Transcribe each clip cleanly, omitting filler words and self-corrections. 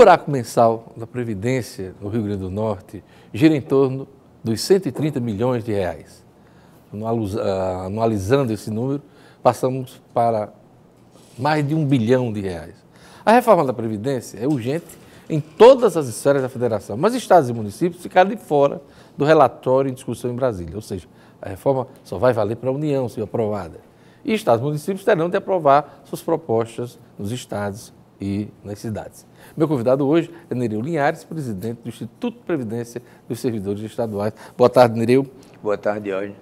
buraco mensal da Previdência no Rio Grande do Norte gira em torno dos 130 milhões de reais. Anualizando esse número, passamos para mais de 1 bilhão de reais. A reforma da Previdência é urgente em todas as esferas da Federação, mas estados e municípios ficaram de fora do relatório em discussão em Brasília, ou seja, a reforma só vai valer para a União, se aprovada. E estados e municípios terão de aprovar suas propostas nos estados e nas cidades. Meu convidado hoje é Nereu Linhares, presidente do Instituto de Previdência dos Servidores Estaduais. Boa tarde, Nereu. Boa tarde, Jorge.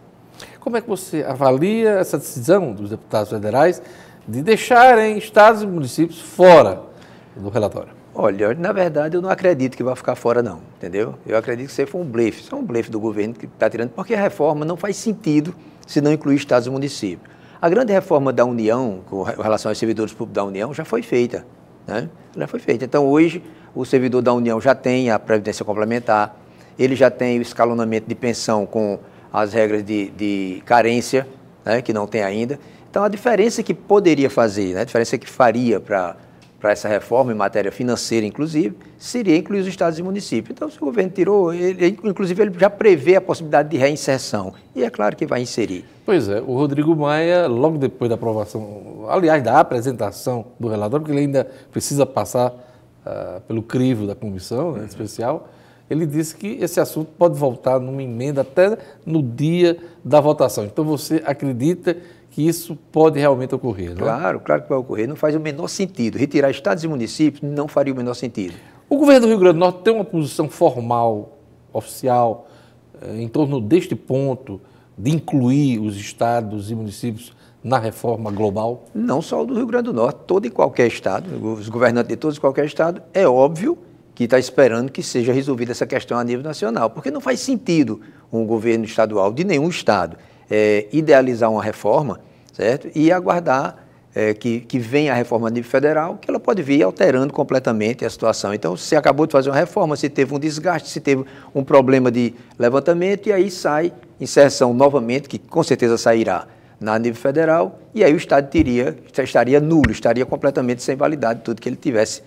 Como é que você avalia essa decisão dos deputados federais de deixarem estados e municípios fora do relatório? Olha, na verdade, eu não acredito que vai ficar fora, não, entendeu? Eu acredito que isso foi um blefe, isso é um blefe do governo que está tirando, porque a reforma não faz sentido se não incluir estados e municípios. A grande reforma da União, com relação aos servidores públicos da União, já foi feita, né? Já foi feita. Então, hoje, o servidor da União já tem a Previdência Complementar, ele já tem o escalonamento de pensão com as regras de carência, né, que não tem ainda. Então, a diferença que poderia fazer, né, a diferença que faria para essa reforma, em matéria financeira, inclusive, seria incluir os estados e municípios. Então, se o governo tirou, inclusive, ele já prevê a possibilidade de reinserção. E é claro que vai inserir. Pois é, o Rodrigo Maia, logo depois da aprovação, aliás, da apresentação do relatório, porque ele ainda precisa passar pelo crivo da comissão, né, especial, ele disse que esse assunto pode voltar numa emenda até no dia da votação. Então, você acredita que isso pode realmente ocorrer, não é? Claro, claro que vai ocorrer. Não faz o menor sentido. Retirar estados e municípios não faria o menor sentido. O governo do Rio Grande do Norte tem uma posição formal, oficial, em torno deste ponto de incluir os estados e municípios na reforma global? Não só o do Rio Grande do Norte, todo e qualquer estado, os governantes de todos e qualquer estado, é óbvio que está esperando que seja resolvida essa questão a nível nacional, porque não faz sentido um governo estadual de nenhum estado idealizar uma reforma, certo? E aguardar que venha a reforma a nível federal, que ela pode vir alterando completamente a situação. Então, se acabou de fazer uma reforma, se teve um desgaste, se teve um problema de levantamento, e aí sai inserção novamente, que com certeza sairá na nível federal, e aí o Estado estaria nulo, estaria completamente sem validade tudo que ele tivesse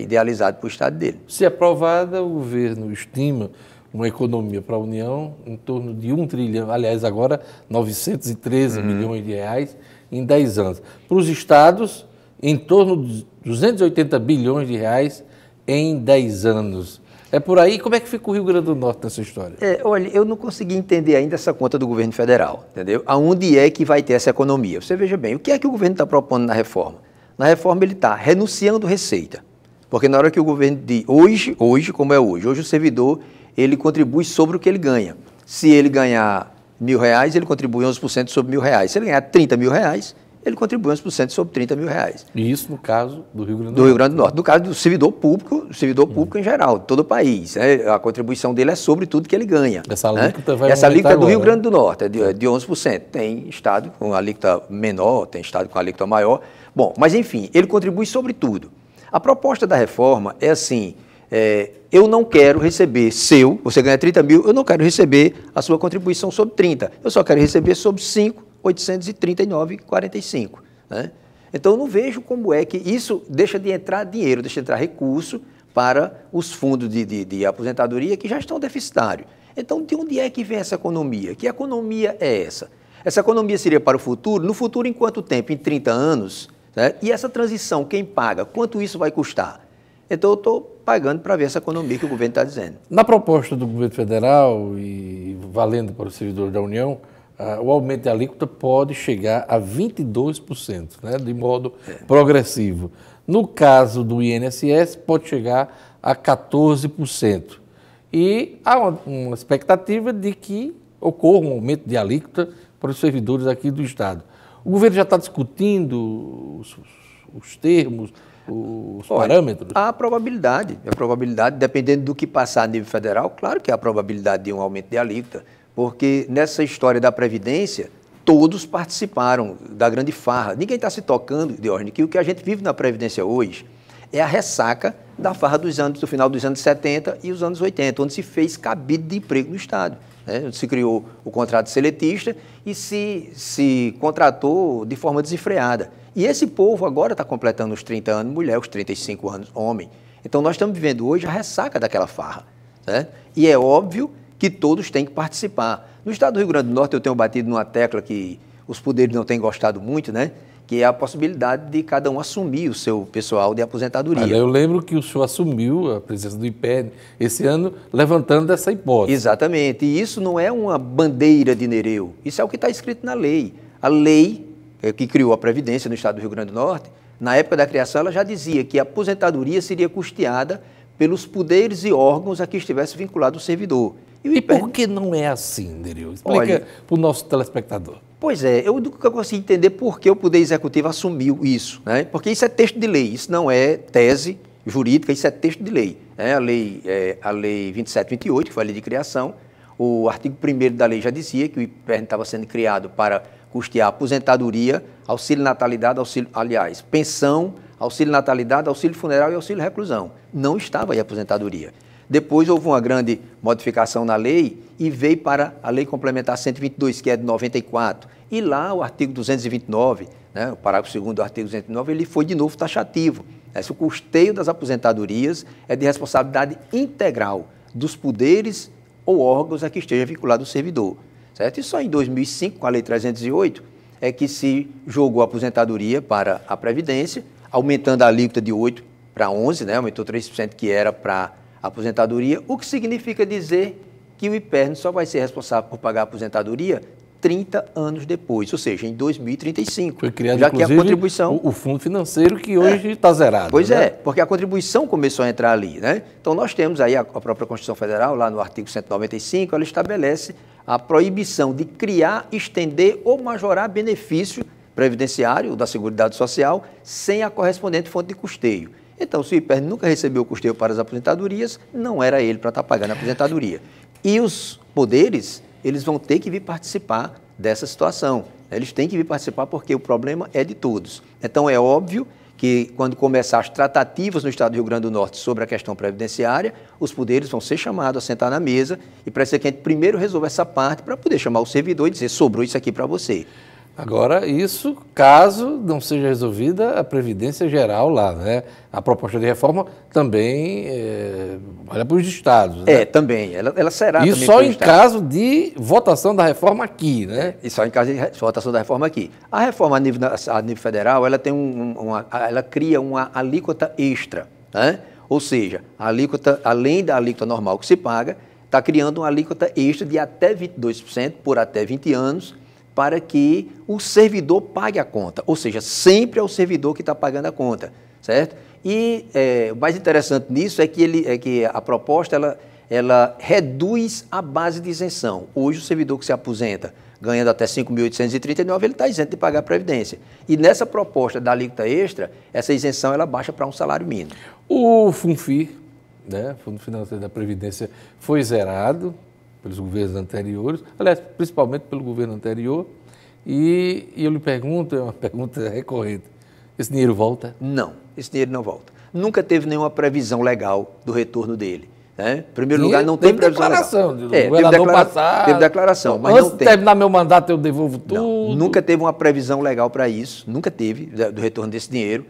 idealizado para o Estado dele. Se aprovada, o governo estima uma economia para a União em torno de 1 trilhão, aliás, agora 913 milhões de reais em 10 anos. Para os estados, em torno de 280 bilhões de reais em 10 anos. É por aí? Como é que fica o Rio Grande do Norte nessa história? Olha, eu não consegui entender ainda essa conta do governo federal, entendeu? Aonde é que vai ter essa economia? Você veja bem, o que é que o governo está propondo na reforma? Na reforma ele está renunciando receita, porque na hora que o governo diz, hoje como é hoje o servidor, ele contribui sobre o que ele ganha. Se ele ganhar R$1.000, ele contribui 11% sobre R$1.000. Se ele ganhar R$30.000, ele contribui 11% sobre R$30.000. E isso no caso do Rio Grande do Norte. Do Rio Grande do Norte. No caso do servidor público em geral, de todo o país. Né? A contribuição dele é sobre tudo que ele ganha. Essa alíquota vai Essa alíquota é do agora, Rio Grande do Norte, é de 11%. Tem estado com alíquota menor, tem estado com alíquota maior. Bom, mas enfim, ele contribui sobre tudo. A proposta da reforma é assim, eu não quero receber você ganha 30 mil, eu não quero receber a sua contribuição sobre 30, eu só quero receber sobre 5.839,45. Né? Então, eu não vejo como é que isso deixa de entrar dinheiro, deixa de entrar recurso para os fundos de aposentadoria que já estão deficitários. Então, de onde é que vem essa economia? Que economia é essa? Essa economia seria para o futuro? No futuro, em quanto tempo? Em 30 anos? Né? E essa transição, quem paga? Quanto isso vai custar? Então, eu estou pagando para ver essa economia que o governo está dizendo. Na proposta do governo federal e valendo para o servidor da União, o aumento de alíquota pode chegar a 22%, né, de modo progressivo. No caso do INSS, pode chegar a 14%. E há uma expectativa de que ocorra um aumento de alíquota para os servidores aqui do Estado. O governo já está discutindo os termos, os parâmetros? Há a probabilidade, dependendo do que passar a nível federal, claro que há a probabilidade de um aumento de alíquota, porque nessa história da Previdência, todos participaram da grande farra. Ninguém está se tocando, Diógenes, que o que a gente vive na Previdência hoje é a ressaca da farra do final dos anos 70 e os anos 80, onde se fez cabide de emprego no Estado. Onde se criou o contrato seletista e se contratou de forma desenfreada. E esse povo agora está completando os 30 anos mulher, os 35 anos homem. Então, nós estamos vivendo hoje a ressaca daquela farra, certo? E é óbvio que todos têm que participar. No estado do Rio Grande do Norte, eu tenho batido numa tecla que os poderes não têm gostado muito, né? Que é a possibilidade de cada um assumir o seu pessoal de aposentadoria. Olha, eu lembro que o senhor assumiu a presidência do IPERN esse ano, levantando essa hipótese. Exatamente. E isso não é uma bandeira de Nereu. Isso é o que está escrito na lei. A lei que criou a Previdência no estado do Rio Grande do Norte, na época da criação, ela já dizia que a aposentadoria seria custeada pelos poderes e órgãos a que estivesse vinculado o servidor. E por que não é assim, Nereu? Explica para o nosso telespectador. Pois é, eu nunca consegui entender por que o Poder Executivo assumiu isso, né? Porque isso é texto de lei, isso não é tese jurídica, isso é texto de lei. Né? A lei 2728, que foi a lei de criação, o artigo 1º da lei já dizia que o IPERN estava sendo criado para custear aposentadoria, auxílio natalidade, pensão, auxílio natalidade, auxílio funeral e auxílio reclusão. Não estava aí a aposentadoria. Depois houve uma grande modificação na lei e veio para a Lei Complementar 122, que é de 94. E lá o artigo 229, né, o parágrafo 2º do artigo 229, ele foi de novo taxativo. O custeio das aposentadorias é de responsabilidade integral dos poderes ou órgãos a que esteja vinculado o servidor. Certo? E só em 2005, com a Lei 308, é que se jogou a aposentadoria para a Previdência, aumentando a alíquota de 8% para 11%, né, aumentou 3%, que era para a aposentadoria, o que significa dizer que o IPERN só vai ser responsável por pagar a aposentadoria 30 anos depois, ou seja, em 2035. Foi criado, já inclusive, que a contribuição... o fundo financeiro que hoje está zerado. Pois né? é, porque a contribuição começou a entrar ali, né? Então, nós temos aí a própria Constituição Federal, lá no artigo 195, ela estabelece a proibição de criar, estender ou majorar benefício previdenciário da Seguridade Social sem a correspondente fonte de custeio. Então, se o IPERN nunca recebeu o custeio para as aposentadorias, não era ele para estar pagando a aposentadoria. E os poderes, eles vão ter que vir participar dessa situação. Eles têm que vir participar porque o problema é de todos. Então, é óbvio que quando começar as tratativas no estado do Rio Grande do Norte sobre a questão previdenciária, os poderes vão ser chamados a sentar na mesa e para ser que a gente primeiro resolva essa parte para poder chamar o servidor e dizer, sobrou isso aqui para você. Agora, isso caso não seja resolvida a Previdência Geral lá, né? A proposta de reforma também olha para os estados. Né? Também. Ela será e também só em caso de votação da reforma aqui, né? E só em caso de votação da reforma aqui. A reforma a nível federal, ela tem ela cria uma alíquota extra, né? Ou seja, a alíquota, além da alíquota normal que se paga, está criando uma alíquota extra de até 22% por até 20 anos, para que o servidor pague a conta, ou seja, sempre é o servidor que está pagando a conta, certo? E o mais interessante nisso é que a proposta ela reduz a base de isenção. Hoje o servidor que se aposenta ganhando até 5.839, ele está isento de pagar a Previdência. E nessa proposta da alíquota extra, essa isenção ela baixa para um salário mínimo. O FUNFI, né, Fundo Financeiro da Previdência, foi zerado pelos governos anteriores, aliás, principalmente pelo governo anterior, e eu lhe pergunto, é uma pergunta recorrente, esse dinheiro volta? Não, esse dinheiro não volta. Nunca teve nenhuma previsão legal do retorno dele. Né? Em primeiro lugar, não tem previsão declaração legal. Do governador passado. Teve declaração, mas antes não tem. de terminar meu mandato, eu devolvo tudo. Não, nunca teve uma previsão legal para isso, nunca teve, do retorno desse dinheiro.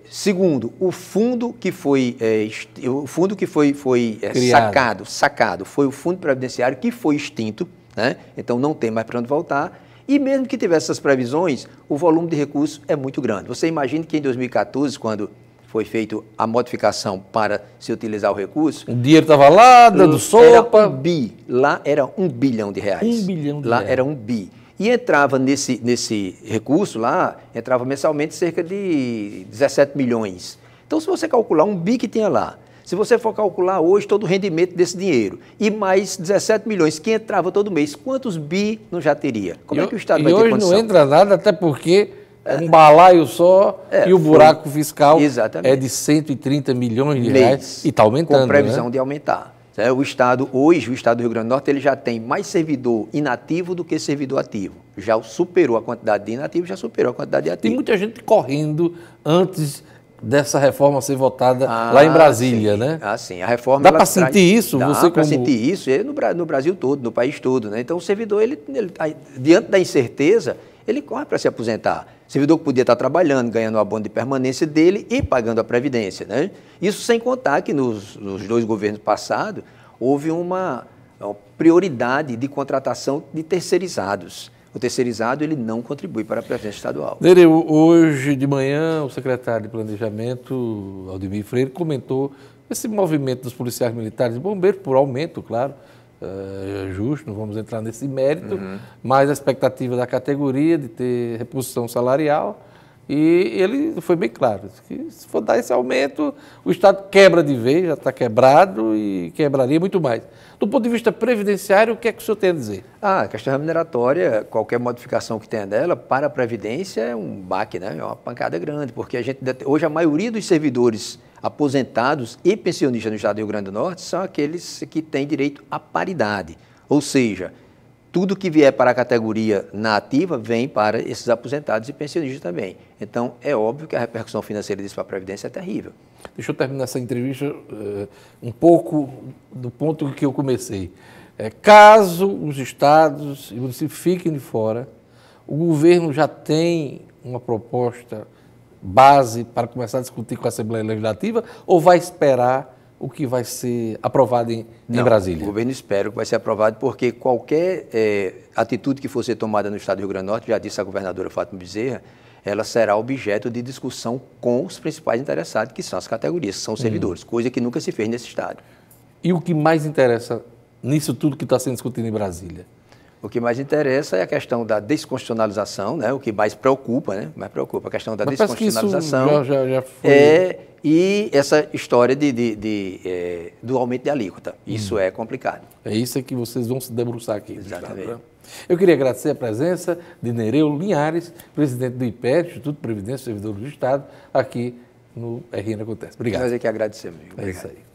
Segundo, o fundo que foi, sacado foi o fundo previdenciário que foi extinto, né? Então não tem mais para onde voltar. E mesmo que tivesse essas previsões, o volume de recursos é muito grande. Você imagina que em 2014, quando foi feita a modificação para se utilizar o recurso... O dinheiro estava lá, dando sopa... Era 1 bi, lá era R$1 bilhão. 1 bilhão de lá reais. Era 1 bi. E entrava nesse recurso lá, entrava mensalmente cerca de 17 milhões. Então, se você calcular 1 bi que tinha lá, se você for calcular hoje todo o rendimento desse dinheiro, e mais 17 milhões que entrava todo mês, quantos bi não já teria? Como é que o Estado vai ter condição? E hoje não entra nada, até porque um balaio só e o buraco fiscal é de 130 milhões de reais e está aumentando. Com previsão, né? de aumentar. O Estado, hoje, o Estado do Rio Grande do Norte, ele já tem mais servidor inativo do que servidor ativo. Já superou a quantidade de inativos, já superou a quantidade de ativos. Tem muita gente correndo antes dessa reforma ser votada lá em Brasília, sim. né? Sim. A reforma... Dá para sentir isso? Dá para sentir isso no Brasil todo, no país todo, né? Então, o servidor, ele diante da incerteza, ele corre para se aposentar. Servidor que podia estar trabalhando, ganhando o abono de permanência dele e pagando a Previdência, né? Isso sem contar que nos 2 governos passados houve uma prioridade de contratação de terceirizados. O terceirizado ele não contribui para a Previdência Estadual. Nereu, hoje de manhã o secretário de Planejamento, Aldemir Freire, comentou esse movimento dos policiais militares e bombeiros, por aumento, claro, é justo, não vamos entrar nesse mérito, mas a expectativa da categoria de ter reposição salarial, e ele foi bem claro, que se for dar esse aumento, o Estado quebra de vez, já está quebrado e quebraria muito mais. Do ponto de vista previdenciário, o que é que o senhor tem a dizer? A questão remuneratória, qualquer modificação que tenha dela, para a Previdência é um baque, né? É uma pancada grande, porque hoje a maioria dos servidores aposentados e pensionistas no Estado do Rio Grande do Norte são aqueles que têm direito à paridade, ou seja, tudo que vier para a categoria na ativa vem para esses aposentados e pensionistas também. Então, é óbvio que a repercussão financeira disso para a Previdência é terrível. Deixa eu terminar essa entrevista um pouco do ponto que eu comecei. Caso os estados e municípios fiquem de fora, o governo já tem uma proposta base para começar a discutir com a Assembleia Legislativa ou vai esperar o que vai ser aprovado em Brasília? O governo espera que vai ser aprovado porque qualquer atitude que for ser tomada no Estado do Rio Grande do Norte, já disse a governadora Fátima Bezerra, ela será objeto de discussão com os principais interessados, que são as categorias, que são os servidores, coisa que nunca se fez nesse Estado. E o que mais interessa nisso tudo que está sendo discutido em Brasília? O que mais interessa é a questão da desconstitucionalização, né? O que mais preocupa, né? Mais preocupa a questão da desconstitucionalização. Já foi... E essa história do aumento de alíquota. Isso é complicado. É isso que vocês vão se debruçar aqui. Exatamente. Estado, né? Eu queria agradecer a presença de Nereu Linhares, presidente do IPET, Instituto de Previdência e Servidores do Estado, aqui no RN Acontece. Obrigado. Nós é que agradecer, amigo. É isso aí.